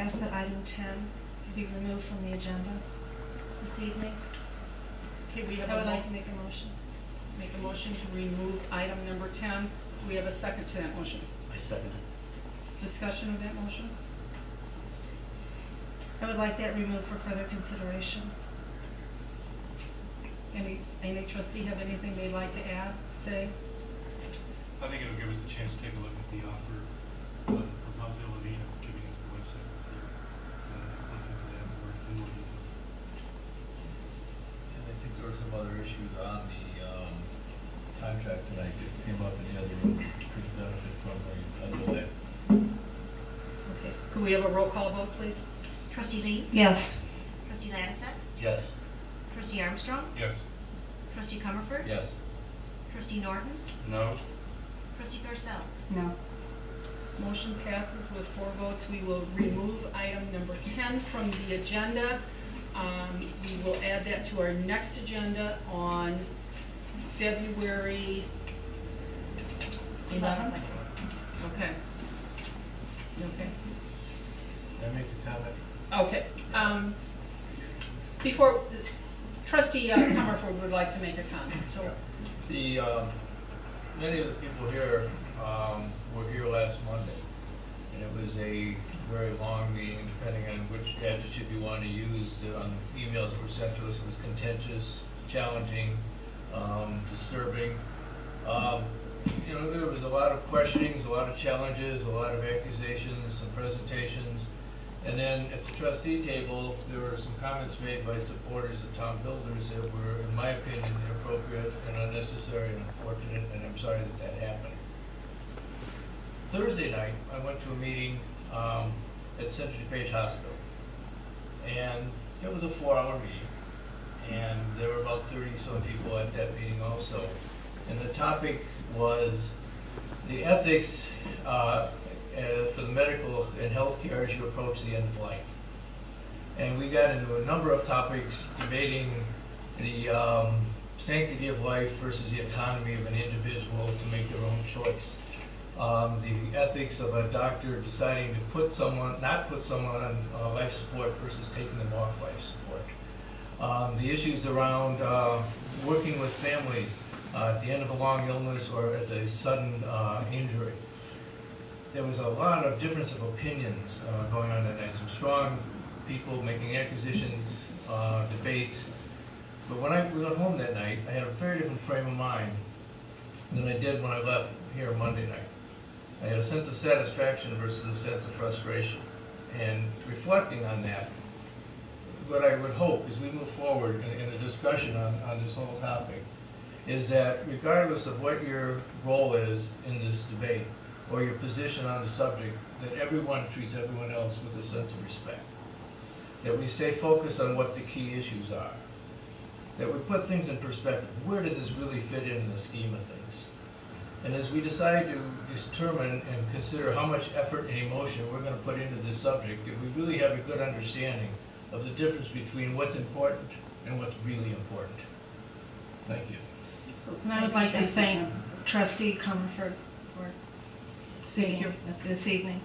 ask that item 10 be removed from the agenda this evening. Okay, we have I would like to make a motion. Make a motion to remove item number 10. Do we have a second to that motion? I second it. Discussion of that motion? I would like that removed for further consideration. Any trustee have anything they'd like to add, say? I think it'll give us a chance to take a look at the offer, the possibility of giving us the website. Look into that more in more detail. And I think there were some other issues on the contract tonight that came up in the other room that could benefit from a delay. Okay. Could we have a roll call vote, please? Trustee Lee? Yes. Trustee Ladisett? Yes. Trustee Armstrong? Yes. Trustee Comerford? Yes. Trustee Norton? No. Trustee Garcelle? No. Motion passes with 4 votes. We will remove item number 10 from the agenda. We will add that to our next agenda on February 11th. Okay. Okay. Can I make a comment? Okay. Before Trustee Comerford would like to make a comment. So, The many of the people here were here last Monday, and it was a very long meeting, depending on which adjective you want to use. On the emails that were sent to us, it was contentious, challenging, disturbing. You know, there was a lot of questionings, a lot of challenges, a lot of accusations, some presentations. And then at the trustee table, there were some comments made by supporters of town builders that were, in my opinion, inappropriate and unnecessary and unfortunate, and I'm sorry that that happened. Thursday night, I went to a meeting at Century Page Hospital, and it was a 4-hour meeting, and there were about 30-some people at that meeting also. And the topic was the ethics for the medical and healthcare as you approach the end of life. And we got into a number of topics debating the sanctity of life versus the autonomy of an individual to make their own choice. The ethics of a doctor deciding to put someone, not put someone on life support versus taking them off life support. The issues around working with families at the end of a long illness or at a sudden injury. There was a lot of difference of opinions going on that night. Some strong people making accusations, debates. But when I went home that night, I had a very different frame of mind than I did when I left here Monday night. I had a sense of satisfaction versus a sense of frustration. And reflecting on that, what I would hope as we move forward in the discussion on this whole topic is that regardless of what your role is in this debate or your position on the subject, that everyone treats everyone else with a sense of respect. That we stay focused on what the key issues are. That we put things in perspective. Where does this really fit in the scheme of things? And as we decide to determine and consider how much effort and emotion we're going to put into this subject, that we really have a good understanding of the difference between what's important and what's really important. Thank you. And I would like to thank Trustee Comerford for speaking this evening.